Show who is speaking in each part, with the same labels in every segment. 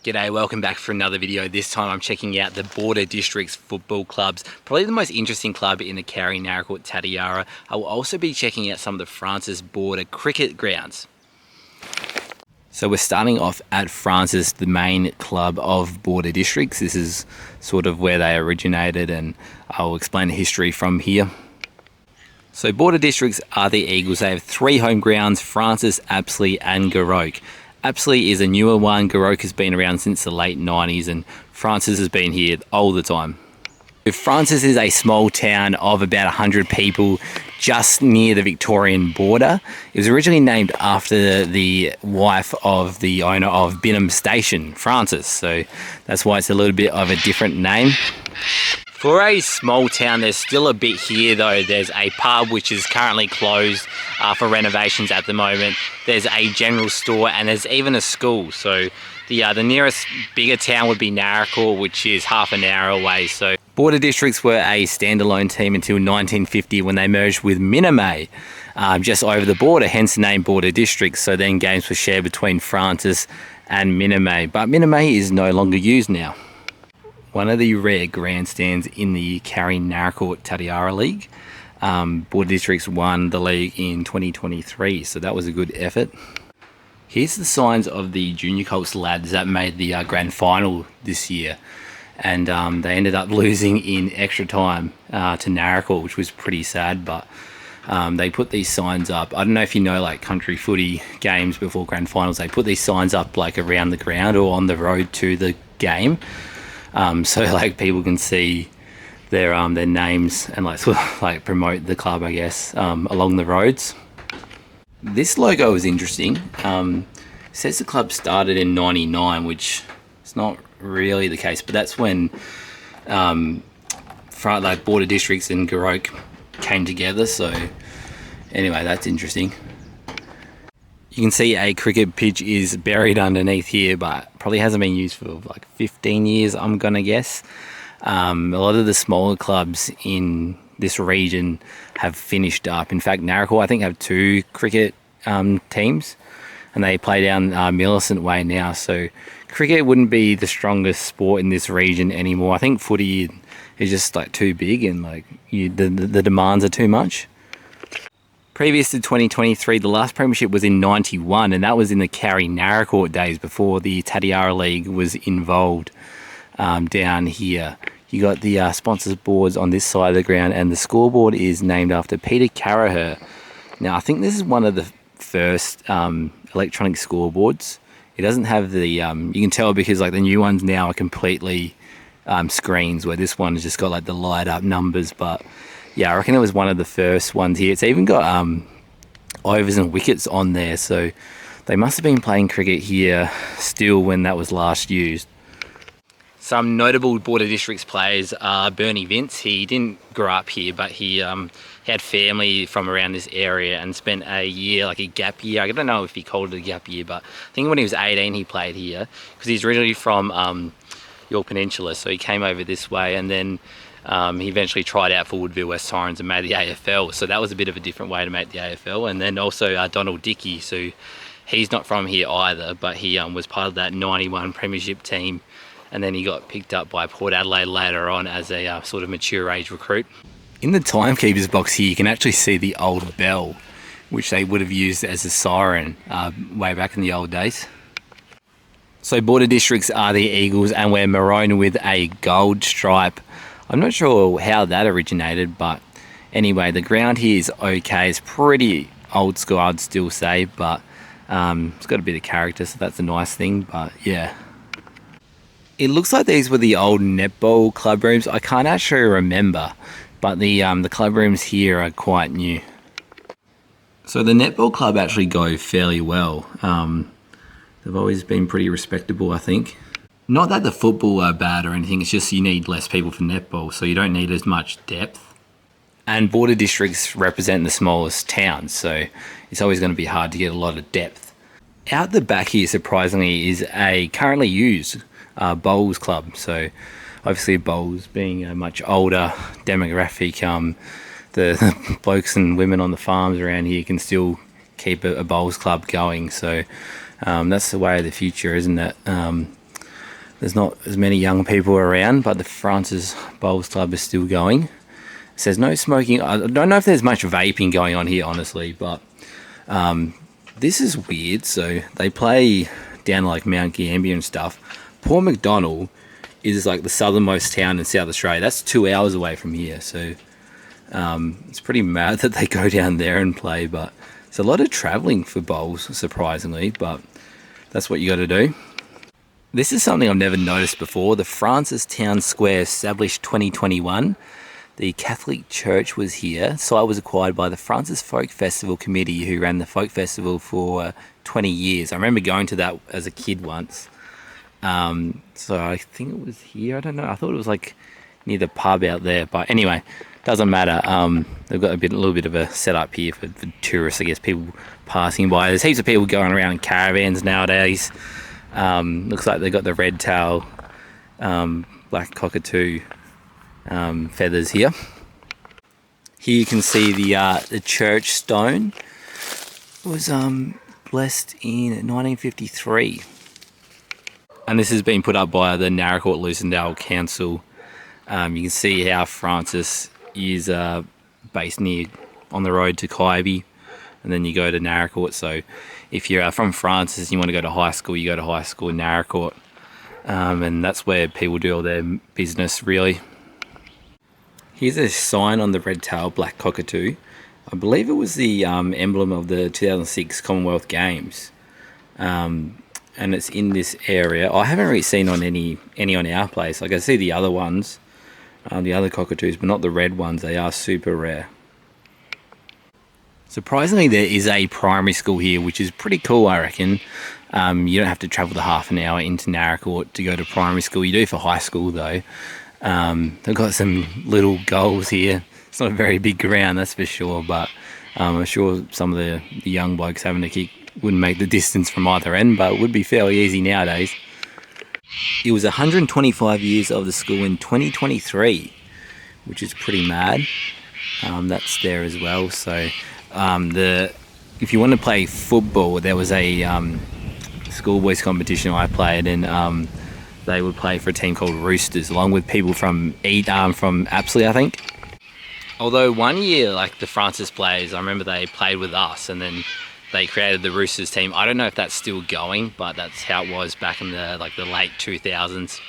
Speaker 1: G'day, welcome back for another video. This time I'm checking out the Border Districts Football Clubs, probably the most interesting club in the Carry Naracoorte Tatiara. I will also be checking out some of the Francis Border cricket grounds. So we're starting off at Francis, the main club of Border Districts. This is sort of where they originated, and I'll explain the history from here. So Border Districts are the Eagles. They have three home grounds: Francis, Apsley and Goroke. Apsley is a newer one. Goroke has been around since the late 90s, and Francis has been here all the time. Francis is a small town of about 100 people just near the Victorian border. It was originally named after the wife of the owner of Binham Station, Francis, so that's why it's a little bit of a different name. For a small town, there's still a bit here though. There's a pub which is currently closed for renovations at the moment. There's a general store and there's even a school. So the nearest bigger town would be Naracoorte, which is half an hour away. So Border Districts were a standalone team until 1950 when they merged with Minimay just over the border, hence the name Border Districts. So then games were shared between Francis and Minimay, but Minimay is no longer used now. One of the rare grandstands in the Carry Naracoorte Tatiara League. Border Districts won the league in 2023, so that was a good effort. Here's the signs of the Junior Colts lads that made the grand final this year, and they ended up losing in extra time to Naracoorte, which was pretty sad, but they put these signs up. I don't know if you know, like country footy games before grand finals, they put these signs up like around the ground or on the road to the game. So like people can see their names and like sort of like promote the club, I guess, along the roads. This logo is interesting. It says the club started in '99, which is not really the case, but that's when like Border Districts and Goroke came together. So anyway, that's interesting. You can see a cricket pitch is buried underneath here, but probably hasn't been used for like 15 years, I'm gonna guess. A lot of the smaller clubs in this region have finished up. In fact, Naracoorte, I think, have two cricket teams, and they play down Millicent Way now. So cricket wouldn't be the strongest sport in this region anymore. I think footy is just like too big, and like the demands are too much. Previous to 2023, the last premiership was in '91, and that was in the Carry Naracoorte days before the Tatiara League was involved. Down here, you got the sponsors boards on this side of the ground, and the scoreboard is named after Peter Carraher. Now, I think this is one of the first electronic scoreboards. It doesn't have the, you can tell because like the new ones now are completely screens, where this one has just got like the light up numbers, but yeah, I reckon it was one of the first ones here. It's even got overs and wickets on there, so they must have been playing cricket here still when that was last used. Some notable Border Districts players are Bernie Vince. He didn't grow up here, but he had family from around this area and spent a year, like a gap year. I don't know if he called it a gap year, but I think when he was 18 he played here, because he's originally from York Peninsula, so he came over this way, and then he eventually tried out for Woodville West Torrens and made the AFL, so that was a bit of a different way to make the AFL. And then also Donald Dickey, so he's not from here either, but he was part of that '91 premiership team, and then he got picked up by Port Adelaide later on as a sort of mature age recruit. In the timekeeper's box here, you can actually see the old bell, which they would have used as a siren way back in the old days. So Border Districts are the Eagles, and we're maroon with a gold stripe. I'm not sure how that originated, but anyway, the ground here is okay. It's pretty old school, I'd still say, but it's got a bit of character, so that's a nice thing. But yeah, it looks like these were the old netball club rooms. I can't actually remember, but the club rooms here are quite new. So the netball club actually go fairly well. They've always been pretty respectable, I think. Not that the football are bad or anything, it's just you need less people for netball, so you don't need as much depth. And Border Districts represent the smallest towns, so it's always going to be hard to get a lot of depth. Out the back here, surprisingly, is a currently used bowls club. So obviously bowls being a much older demographic, the blokes and women on the farms around here can still keep a bowls club going. So that's the way of the future, isn't it? There's not as many young people around, but the Francis Bowls Club is still going. It says no smoking. I don't know if there's much vaping going on here, honestly, but this is weird. So they play down like Mount Gambier and stuff. Port MacDonald is like the southernmost town in South Australia. That's 2 hours away from here. So it's pretty mad that they go down there and play, but it's a lot of travelling for bowls, surprisingly, but that's what you got to do. This is something I've never noticed before. The Francis Town Square, established 2021. The Catholic Church was here. Site was acquired by the Francis Folk Festival Committee, who ran the folk festival for 20 years. I remember going to that as a kid once. So I think it was here. I don't know. I thought it was like near the pub out there. But anyway, doesn't matter. They've got a little bit of a setup here for tourists, I guess, people passing by. There's heaps of people going around in caravans nowadays. Looks like they've got the red tail, black cockatoo feathers here. Here you can see the church stone. It was blessed in 1953. And this has been put up by the Naracoorte Lucindale Council. You can see how Francis is based near on the road to Kaibi, and then you go to Naracoorte. So if you're from Francis and you want to go to high school, you go to high school in Naracoorte. And that's where people do all their business, really. Here's a sign on the red tail black cockatoo. I believe it was the emblem of the 2006 Commonwealth Games. And it's in this area. I haven't really seen on any on our place. Like I see the other ones, the other cockatoos, but not the red ones. They are super rare. Surprisingly, there is a primary school here, which is pretty cool, I reckon. You don't have to travel the half an hour into Naracoorte to go to primary school. You do for high school, though. They've got some little goals here. It's not a very big ground, that's for sure, but I'm sure some of the young blokes having a kick wouldn't make the distance from either end, but it would be fairly easy nowadays. It was 125 years of the school in 2023, which is pretty mad. That's there as well. So if you want to play football, there was a schoolboys competition I played, and they would play for a team called Roosters, along with people from Apsley, I think. Although one year, like the Francis players, I remember they played with us, and then they created the Roosters team. I don't know if that's still going, but that's how it was back in the late 2000s.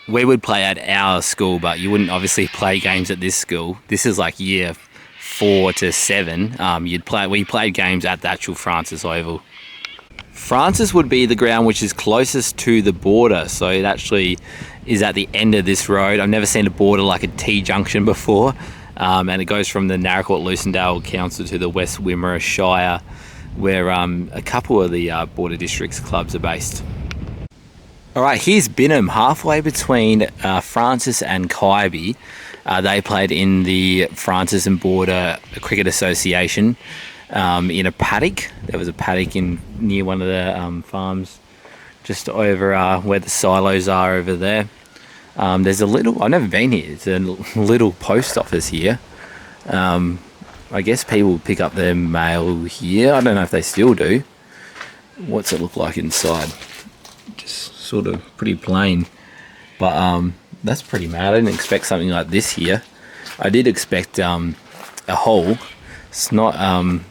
Speaker 1: We would play at our school, but you wouldn't obviously play games at this school. This is like year 4 to 7. We played games at the actual Francis Oval. Francis would be the ground which is closest to the border, so it actually is at the end of this road. I've never seen a border like a T-junction before, and it goes from the Naracoorte Lucindale Council to the West Wimmera Shire, where a couple of the border districts clubs are based. Alright, here's Binham, halfway between Francis and Kaibi. They played in the Francis and Border Cricket Association in a paddock. There was a paddock near one of the farms just over where the silos are over there. There's a little, I've never been here, it's a little post office here. I guess people pick up their mail here. I don't know if they still do. What's it look like inside? Just sort of pretty plain. But that's pretty mad. I didn't expect something like this here. I did expect a hall. It's not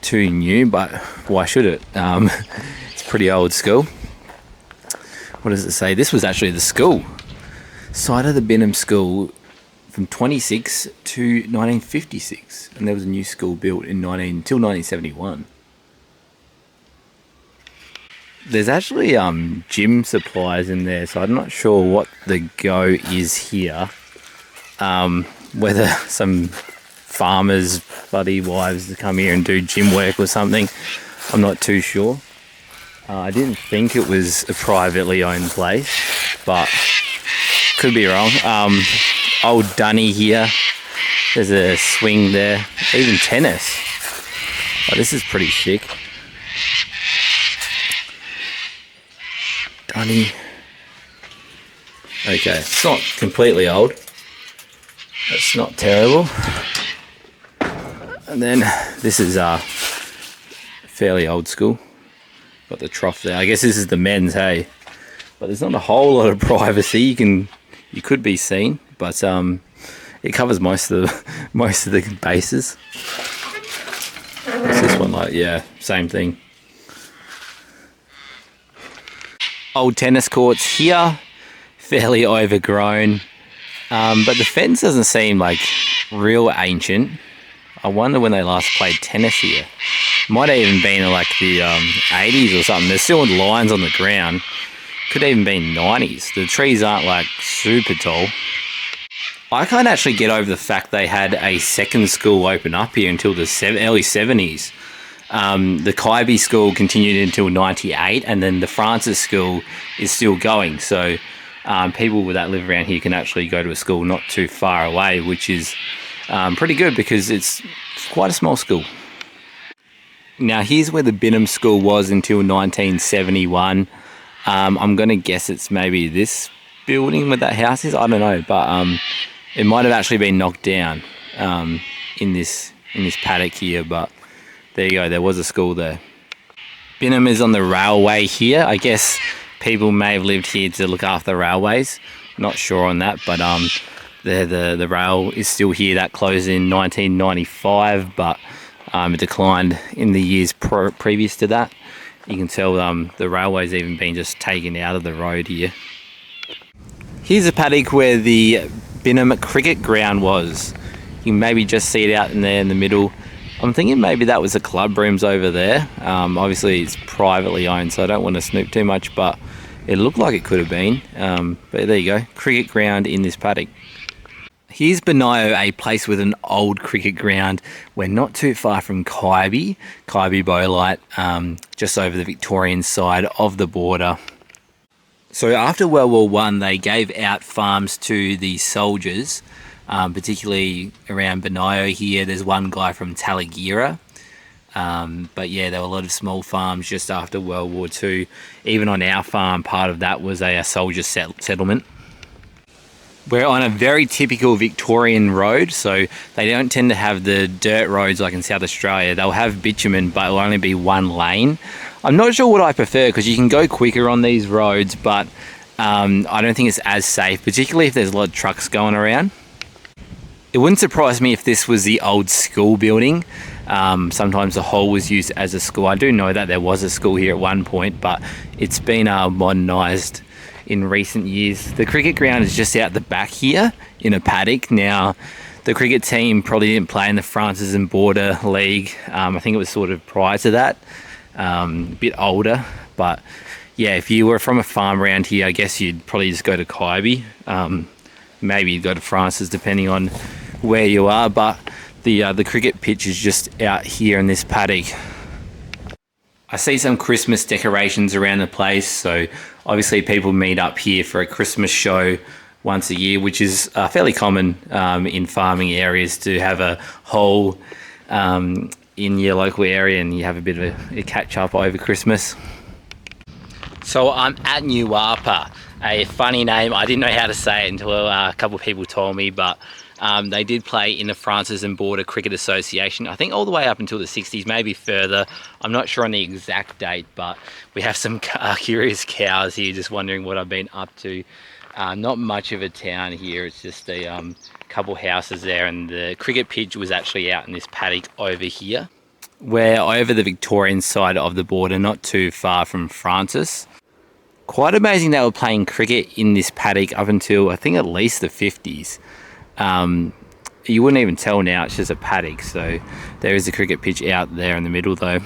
Speaker 1: too new, but why should it? It's pretty old school. What does it say? This was actually the school. Site of the Binham School from 26 to 1956, and there was a new school built until 1971. There's actually gym supplies in there, so I'm not sure what the go is here. Whether some farmers' bloody wives to come here and do gym work or something, I'm not too sure. I didn't think it was a privately owned place, but could be wrong. Old Dunny here. There's a swing there. Even tennis. Oh, this is pretty sick. Dunny. Okay, it's not completely old. That's not terrible. And then this is fairly old school. Got the trough there. I guess this is the men's, hey. but there's not a whole lot of privacy. You could be seen, but it covers most of the bases. What's this one like? Yeah, same thing. Old tennis courts here, fairly overgrown, but the fence doesn't seem like real ancient. I wonder when they last played tennis here. Might have even been in like the 80s or something. There's still lines on the ground. Could have even been 90s. The trees aren't like super tall. I can't actually get over the fact they had a second school open up here until the early 70s. The Kaibi school continued until 98, and then the Francis school is still going. So people that live around here can actually go to a school not too far away, which is pretty good because it's quite a small school. Now here's where the Binham School was until 1971. I'm going to guess it's maybe this building where that house is. I don't know, but it might have actually been knocked down in this paddock here. But there you go, there was a school there. Binham is on the railway here. I guess people may have lived here to look after the railways. Not sure on that, but the rail is still here. That closed in 1995, but it declined in the years previous to that. You can tell the railway's even been just taken out of the road here. Here's a paddock where the Binham cricket ground was. You can maybe just see it out in there in the middle. I'm thinking maybe that was the club rooms over there. Obviously it's privately owned, so I don't want to snoop too much, but it looked like it could have been. But there you go, cricket ground in this paddock. Here's Benayo, a place with an old cricket ground. We're not too far from Kaibi Bolite, just over the Victorian side of the border. So after World War I, they gave out farms to the soldiers, particularly around Benayo here. There's one guy from Talagira. But yeah, there were a lot of small farms just after World War II. Even on our farm, part of that was a soldier settlement. We're on a very typical Victorian road, so they don't tend to have the dirt roads like in South Australia. They'll have bitumen, but it'll only be one lane. I'm not sure what I prefer because you can go quicker on these roads, but I don't think it's as safe, particularly if there's a lot of trucks going around. It wouldn't surprise me if this was the old school building. Sometimes the hall was used as a school. I do know that there was a school here at one point, but it's been modernised in recent years. The cricket ground is just out the back here in a paddock. Now, the cricket team probably didn't play in the Francis and Border League. I think it was sort of prior to that, a bit older. But yeah, if you were from a farm around here, I guess you'd probably just go to Kaibi. Maybe you'd go to Francis depending on where you are. But the cricket pitch is just out here in this paddock. I see some Christmas decorations around the place, so obviously people meet up here for a Christmas show once a year, which is fairly common in farming areas to have a hall in your local area and you have a bit of a catch up over Christmas. So I'm at Nuwapa, a funny name. I didn't know how to say it until a couple of people told me, but they did play in the Francis and Border Cricket Association, I think all the way up until the 60s, maybe further. I'm not sure on the exact date, but we have some curious cows here just wondering what I've been up to. Not much of a town here, it's just a couple houses there, and the cricket pitch was actually out in this paddock over here. We're over the Victorian side of the border, not too far from Francis. Quite amazing they were playing cricket in this paddock up until I think at least the 50s. You wouldn't even tell now, it's just a paddock. So there is a cricket pitch out there in the middle though.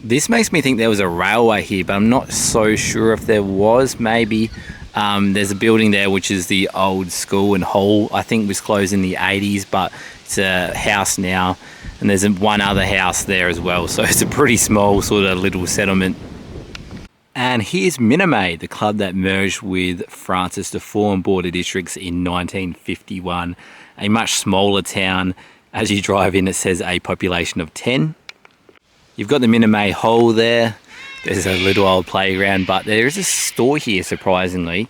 Speaker 1: This makes me think there was a railway here, but I'm not so sure if there was. Maybe there's a building there which is the old school and hall, I think was closed in the 80s, but it's a house now, and there's one other house there as well, so it's a pretty small sort of little settlement. And here's Minimay, the club that merged with Francis to form border districts in 1951. A much smaller town. As you drive in, it says a population of 10. You've got the Minimay Hole there. There's a little old playground, but there is a store here, surprisingly.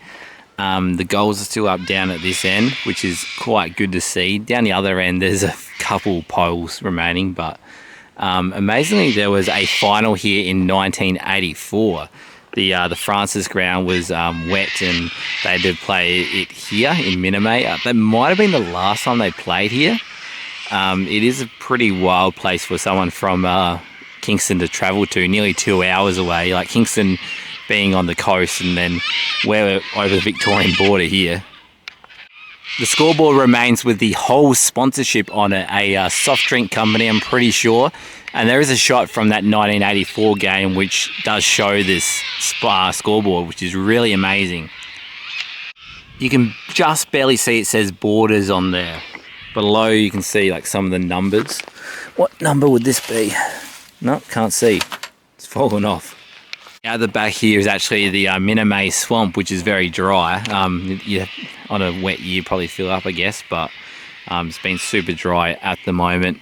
Speaker 1: The goals are still up down at this end, which is quite good to see. Down the other end, there's a couple poles remaining, but amazingly, there was a final here in 1984. the Francis ground was wet, and they had to play it here in Minimay. That might have been the last time they played here. It is a pretty wild place for someone from Kingston to travel to, nearly 2 hours away. Like Kingston being on the coast, and then we're over the Victorian border here. The scoreboard remains with the whole sponsorship on it, a soft drink company, I'm pretty sure. And there is a shot from that 1984 game which does show this scoreboard, which is really amazing. You can just barely see it says Borders on there. Below you can see like some of the numbers. What number would this be? No, can't see. It's fallen off. Out the back here is actually the Minimay swamp, which is very dry. Yeah, on a wet year probably fill up, I guess, but it's been super dry at the moment.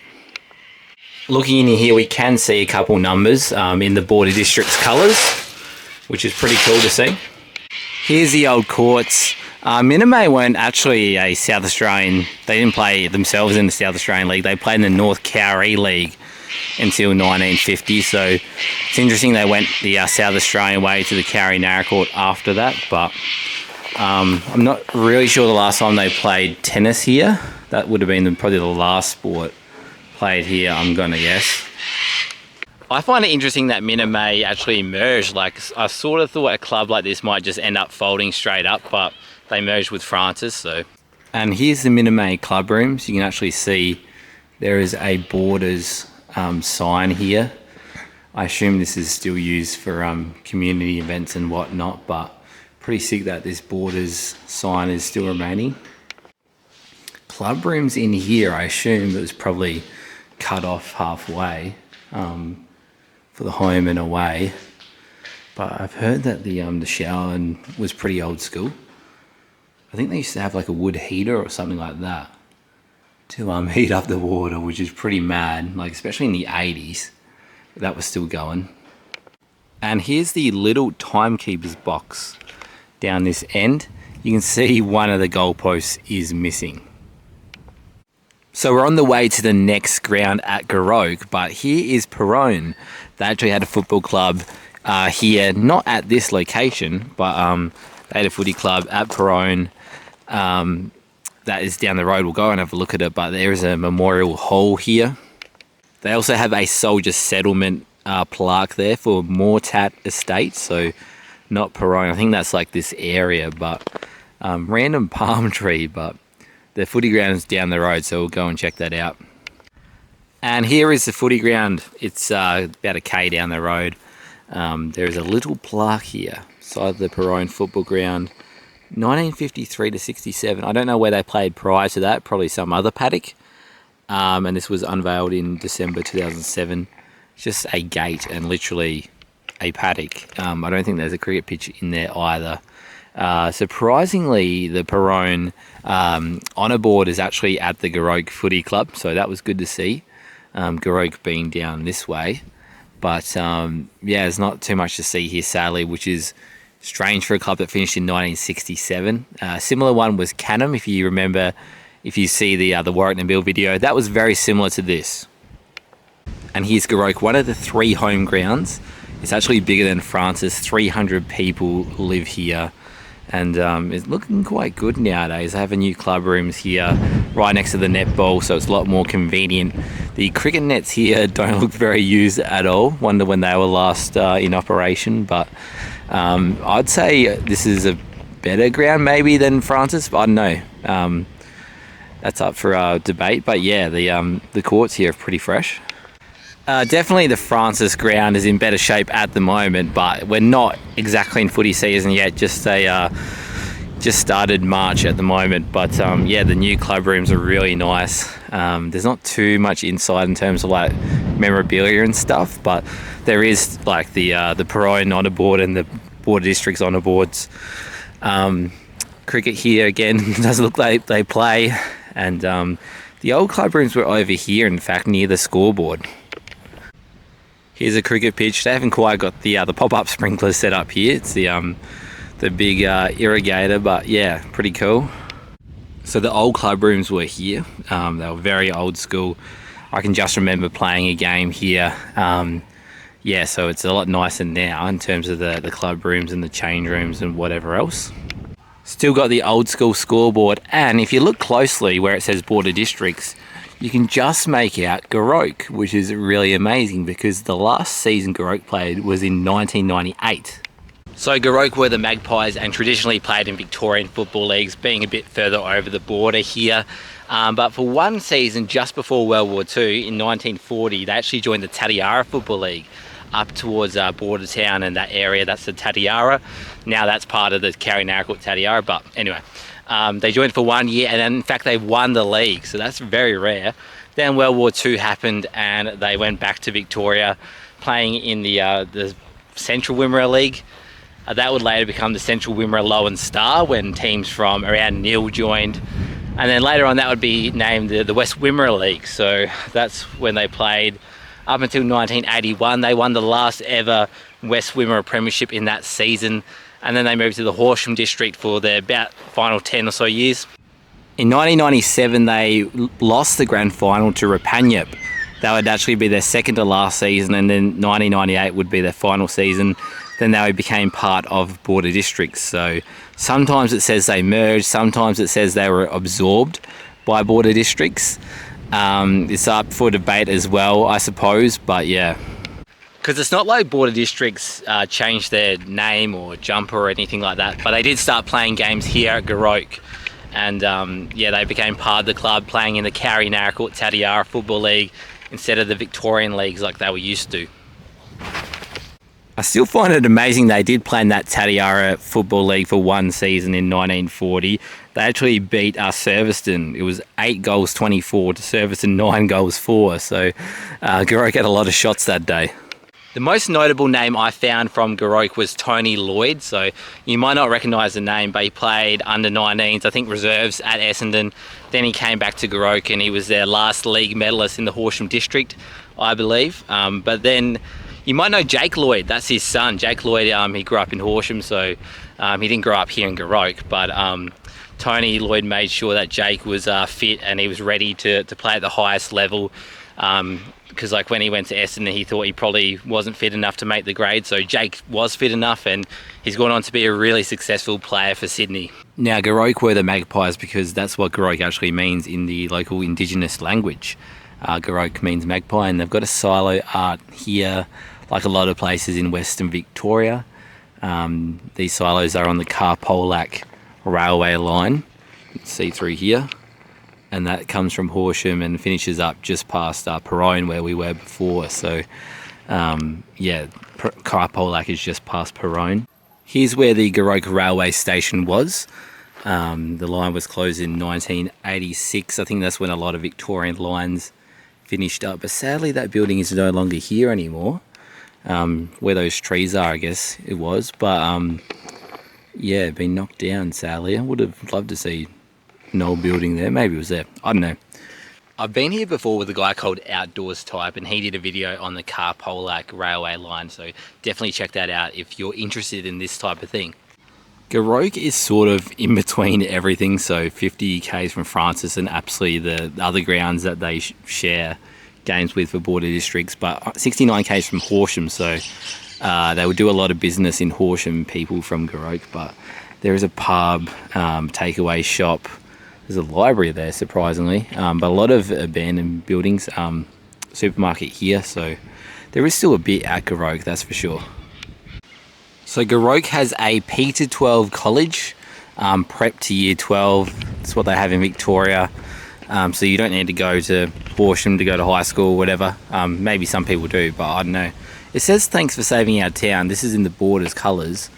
Speaker 1: Looking in here, we can see a couple numbers in the Border District's colours, which is pretty cool to see. Here's the old courts. Minimay weren't actually a South Australian, they didn't play themselves in the South Australian League, they played in the North Cowrie League until 1950, so it's interesting they went the South Australian way to the Cowrie Narra Court after that, but I'm not really sure the last time they played tennis here. That would have been probably the last sport played here, I'm gonna guess. I find it interesting that Minimay actually merged. Like, I sort of thought a club like this might just end up folding straight up, but they merged with Francis, so. And here's the Minimay club rooms. You can actually see there is a Borders sign here. I assume this is still used for community events and whatnot, but pretty sick that this Borders sign is still remaining. Club rooms in here, I assume it was probably cut off halfway for the home and away, but I've heard that the shower was pretty old school. I think they used to have like a wood heater or something like that to heat up the water, which is pretty mad, like especially in the 80s. That was still going. And here's the little timekeeper's box down this end. You can see one of the goalposts is missing. So we're on the way to the next ground at Goroke, but here is Perone. They actually had a football club here, not at this location, but they had a footy club at Perone. That is down the road. We'll go and have a look at it, but there is a memorial hall here. They also have a soldier settlement plaque there for Mortat Estate, so not Perone. I think that's like this area, but random palm tree, but the footy ground is down the road, so we'll go and check that out. And here is the footy ground. It's about a K down the road. There is a little plaque here, beside the Perone football ground. 1953 to 67. I don't know where they played prior to that, probably some other paddock. And this was unveiled in December 2007. It's just a gate and literally a paddock. I don't think there's a cricket pitch in there either. Surprisingly, the Perone honour board is actually at the Goroke Footy Club, so that was good to see. Goroke being down this way. But yeah, there's not too much to see here, sadly, which is strange for a club that finished in 1967. Similar one was Canham, if you remember, if you see the Warwick and Bill video. That was very similar to this. And here's Goroke, one of the 3 home grounds. It's actually bigger than Francis. 300 people live here. And it's looking quite good nowadays. They have a new club rooms here right next to the netball, so it's a lot more convenient. The cricket nets here don't look very used at all. Wonder when they were last in operation, but I'd say this is a better ground maybe than Francis, but I don't know. That's up for debate, but yeah, the courts here are pretty fresh. Definitely the Francis ground is in better shape at the moment, but we're not exactly in footy season yet. Just started March at the moment, but yeah, the new club rooms are really nice. There's not too much inside in terms of like memorabilia and stuff, but there is like the Perone honour board and the Border District's honour boards. Cricket here again does look like they play, and the old club rooms were over here, in fact, near the scoreboard. Here's a cricket pitch. They haven't quite got the pop-up sprinklers set up here. It's the big irrigator, but yeah, pretty cool. So the old club rooms were here. They were very old school. I can just remember playing a game here yeah, so it's a lot nicer now in terms of the club rooms and the change rooms and whatever else. Still got the old school scoreboard, and if you look closely where it says Border Districts, you can just make out Goroke, which is really amazing because the last season Goroke played was in 1998. So Goroke were the Magpies and traditionally played in Victorian football leagues, being a bit further over the border here. But for one season just before World War II, in 1940, they actually joined the Tatiara Football League up towards Border Town and that area. That's the Tatiara. Now that's part of the Carrie-Naracoorte Tatiara, but anyway. They joined for 1 year, and then, in fact, they won the league, so that's very rare. Then World War II happened, and they went back to Victoria, playing in the Central Wimmera League. That would later become the Central Wimmera Lowen Star when teams from around Neil joined. And then later on, that would be named the West Wimmera League. So that's when they played up until 1981. They won the last ever West Wimmera Premiership in that season. And then they moved to the Horsham district for their about final 10 or so years. In 1997, they lost the grand final to Rapanyup. That would actually be their second to last season, and then 1998 would be their final season. Then they became part of Border Districts. So sometimes it says they merged, sometimes it says they were absorbed by Border Districts. It's up for debate as well, I suppose, but yeah. Because it's not like Border Districts changed their name or jumper or anything like that, but they did start playing games here at Goroke. And yeah, they became part of the club, playing in the Carrie-Naracoorte Tatiara Football League instead of the Victorian leagues like they were used to. I still find it amazing they did play in that Tatiara Football League for one season in 1940. They actually beat Serviceton. It was 8 goals 24 to Serviceton 9 goals 4. So Goroke had a lot of shots that day. The most notable name I found from Goroke was Tony Lloyd. So you might not recognise the name, but he played under 19s, I think reserves at Essendon. Then he came back to Goroke and he was their last league medalist in the Horsham district, I believe. But then you might know Jake Lloyd, that's his son. Jake Lloyd, he grew up in Horsham, so he didn't grow up here in Goroke, but Tony Lloyd made sure that Jake was fit and he was ready to play at the highest level. Because like when he went to Essendon, he thought he probably wasn't fit enough to make the grade, so Jake was fit enough and he's gone on to be a really successful player for Sydney. Now Goroke were the Magpies because that's what Goroke actually means in the local Indigenous language. Goroke means magpie, and they've got a silo art here like a lot of places in Western Victoria. These silos are on the Carpolac railway line. You can see through here. And that comes from Horsham and finishes up just past Perrone where we were before. So yeah, Carpolac is just past Perrone. Here's where the Goroke railway station was. The line was closed in 1986. I think that's when a lot of Victorian lines finished up. But sadly that building is no longer here anymore. Where those trees are, I guess it was. But yeah, been knocked down sadly. I would have loved to see an old building there. Maybe it was there. I don't know. I've been here before with a guy called Outdoors Type, and he did a video on the Carpolac railway line, so definitely check that out if you're interested in this type of thing. Goroke is sort of in between everything, so 50 k's from Francis and Apsley, the other grounds that they share games with for Border Districts, but 69 k's from Horsham, so they would do a lot of business in Horsham, people from Goroke. But there is a pub, takeaway shop. There's a library there, surprisingly, but a lot of abandoned buildings, supermarket here, so there is still a bit at Goroke, that's for sure. So Goroke has a P to 12 college, prep to year 12, that's what they have in Victoria, so you don't need to go to Horsham to go to high school or whatever. Maybe some people do, but I don't know. It says thanks for saving our town. This is in the Borders colours.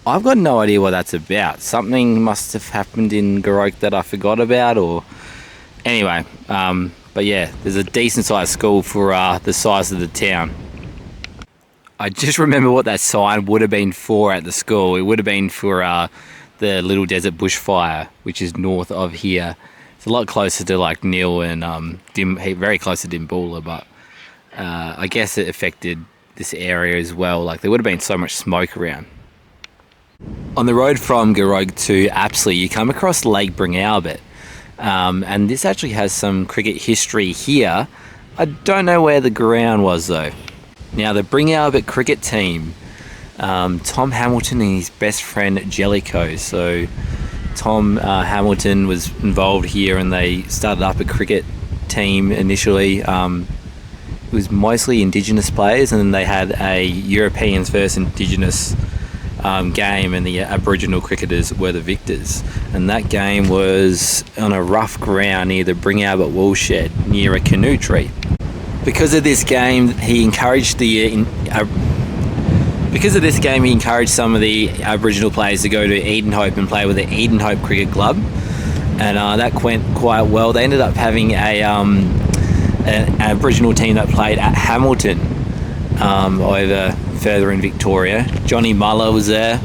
Speaker 1: I've got no idea what that's about. Something must have happened in Goroke that I forgot about, or anyway. But yeah, there's a decent sized school for the size of the town. I just remember what that sign would have been for at the school. It would have been for the Little Desert Bushfire, which is north of here. It's a lot closer to like Neil and very close to Dimboola, but I guess it affected this area as well. Like there would have been so much smoke around. On the road from Goroke to Apsley, you come across Lake Bringalbet, and this actually has some cricket history here. I don't know where the ground was though. Now the Bring Albert cricket team, Tom Hamilton and his best friend Jellicoe. So Tom Hamilton was involved here, and they started up a cricket team initially. It was mostly Indigenous players, and then they had a Europeans versus Indigenous game, and the Aboriginal cricketers were the victors. And that game was on a rough ground near the Bring Albert woolshed near a canoe tree. Because of this game, he encouraged some of the Aboriginal players to go to Edenhope and play with the Edenhope Cricket Club, and that went quite well. They ended up having an Aboriginal team that played at Hamilton over further in Victoria. Johnny Muller was there.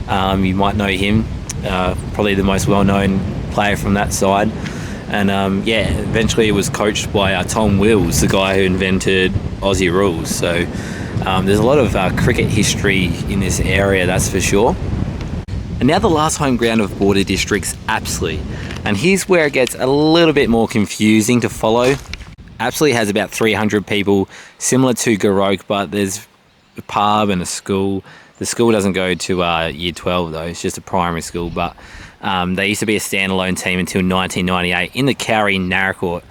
Speaker 1: You might know him, probably the most well-known player from that side. And eventually it was coached by Tom Wills, the guy who invented Aussie rules. So there's a lot of cricket history in this area, that's for sure. And now the last home ground of Border District's Apsley. And here's where it gets a little bit more confusing to follow. Apsley has about 300 people, similar to Goroke, but there's a pub and a school. The school doesn't go to year 12 though, it's just a primary school, but they used to be a standalone team until 1998 in the Cowrie-Naracoorte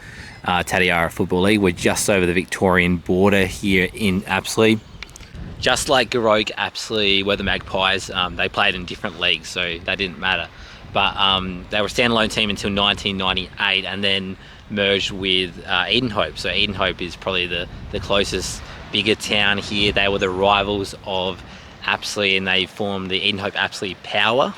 Speaker 1: Tatiara Football League. We're just over the Victorian border here in Apsley. Just like Goroke, Apsley were the Magpies. They played in different leagues, so that didn't matter. But they were a standalone team until 1998, and then merged with Edenhope. So Edenhope is probably the closest bigger town here. They were the rivals of Apsley, and they formed the Edenhope Apsley Power.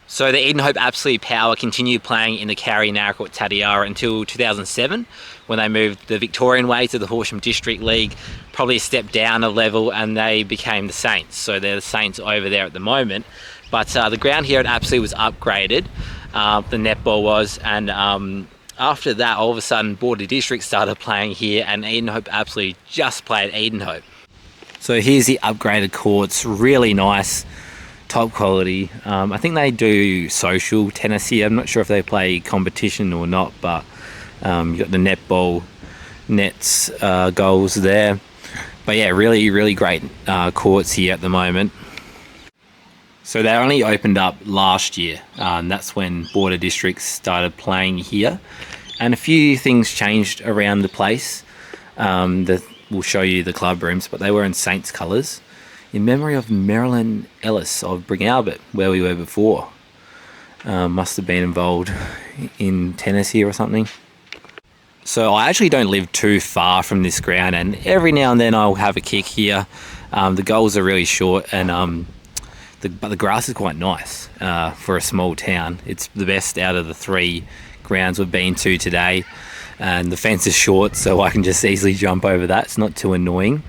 Speaker 1: So the Edenhope Apsley Power continued playing in the Cowrie-Naracoorte Tatiara until 2007, when they moved the Victorian way to the Horsham District League, probably a step down a level, and they became the Saints. So they're the Saints over there at the moment. But the ground here at Apsley was upgraded, the netball was, and after that, all of a sudden, Border District started playing here, and Edenhope Apsley just played Edenhope. So here's the upgraded courts, really nice, top quality. I think they do social tennis here. I'm not sure if they play competition or not, but you've got the netball nets, goals there. But yeah, really, really great courts here at the moment. So they only opened up last year, and that's when Border District started playing here. And a few things changed around the place. We'll show you the club rooms, but they were in Saints colours, in memory of Marilyn Ellis of Bring Albert, where we were before. Must have been involved in tennis here or something. So I actually don't live too far from this ground, and every now and then I'll have a kick here. The goals are really short, and but the grass is quite nice for a small town. It's the best out of the 3 grounds we've been to today, and the fence is short, so I can just easily jump over that. It's not too annoying.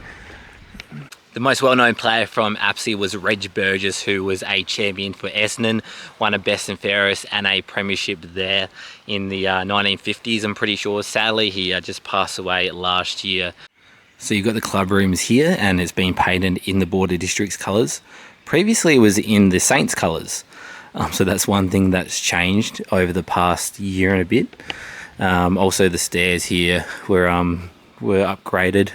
Speaker 1: The most well-known player from Apsley was Reg Burgess, who was a champion for Essendon, won a best and fairest and a premiership there in the 1950s, I'm pretty sure. Sadly, he just passed away last year. So you've got the club rooms here, and it's been painted in the Border District's colours. Previously it was in the Saints colours, so that's one thing that's changed over the past year and a bit. Also the stairs here were upgraded.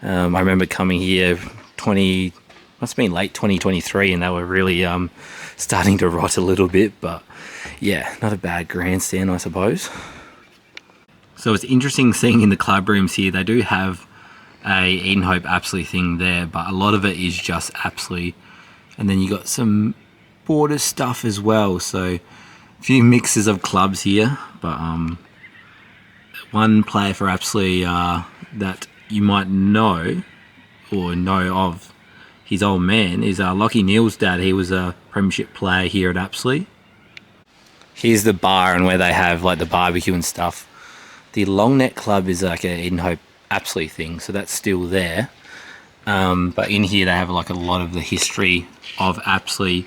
Speaker 1: I remember coming here must have been late 2023, and they were really starting to rot a little bit, but yeah, not a bad grandstand, I suppose. So it's interesting seeing in the club rooms here, they do have a Edenhope Apsley thing there, but a lot of it is just Apsley. And then you got some border stuff as well, so a few mixes of clubs here. But one player for Apsley that you might know or know of, his old man, is Lockie Neal's dad. He was a premiership player here at Apsley. Here's the bar and where they have like the barbecue and stuff. The Long Net Club is like an Edenhope Apsley thing, so that's still there. But in here they have like a lot of the history of Apsley.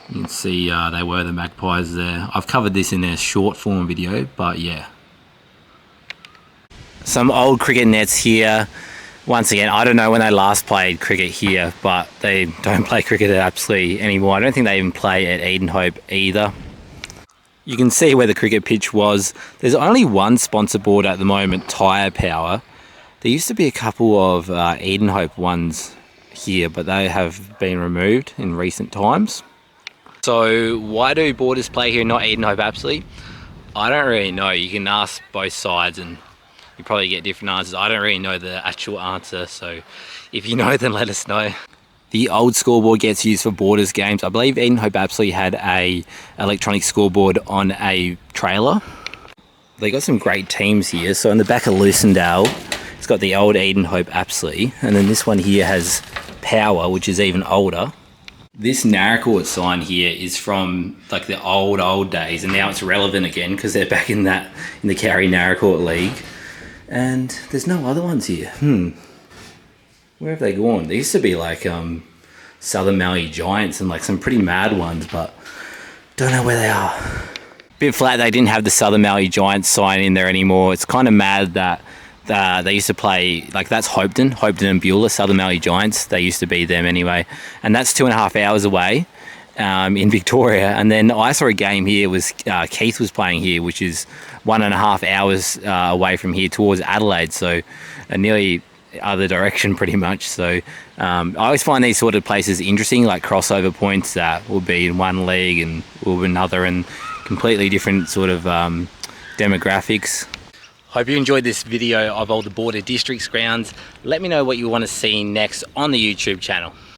Speaker 1: You can see they were the Magpies there. I've covered this in their short form video, but yeah. Some old cricket nets here. Once again, I don't know when they last played cricket here, but they don't play cricket at Apsley anymore. I don't think they even play at Edenhope either. You can see where the cricket pitch was. There's only one sponsor board at the moment, Tyre Power. There used to be a couple of Edenhope ones here, but they have been removed in recent times. So why do Borders play here, not Edenhope Apsley? I don't really know. You can ask both sides and you probably get different answers. I don't really know the actual answer, so if you know, then let us know. The old scoreboard gets used for Borders games. I believe Edenhope Apsley had a electronic scoreboard on a trailer. They got some great teams here. So in the back of Lucendale, it's got the old Edenhope Apsley, and then this one here has Power, which is even older. This Narracourt sign here is from like the old days, and now it's relevant again because they're back in the Carry Narracourt League. And there's no other ones here. Where have they gone? There used to be like Southern Mallee Giants and like some pretty mad ones, but don't know where they are. Bit flat they didn't have the Southern Mallee Giants sign in there anymore. It's kind of mad that they used to play, like that's Hopetoun and Beulah, Southern Mallee Giants. They used to be them anyway. And that's 2.5 hours away in Victoria. And then I saw a game here, was Keith was playing here, which is 1.5 hours away from here towards Adelaide. So nearly other direction pretty much. So I always find these sort of places interesting, like crossover points that will be in one league and will be another, and completely different sort of demographics. Hope you enjoyed this video of all the Border Districts grounds. Let me know what you want to see next on the YouTube channel.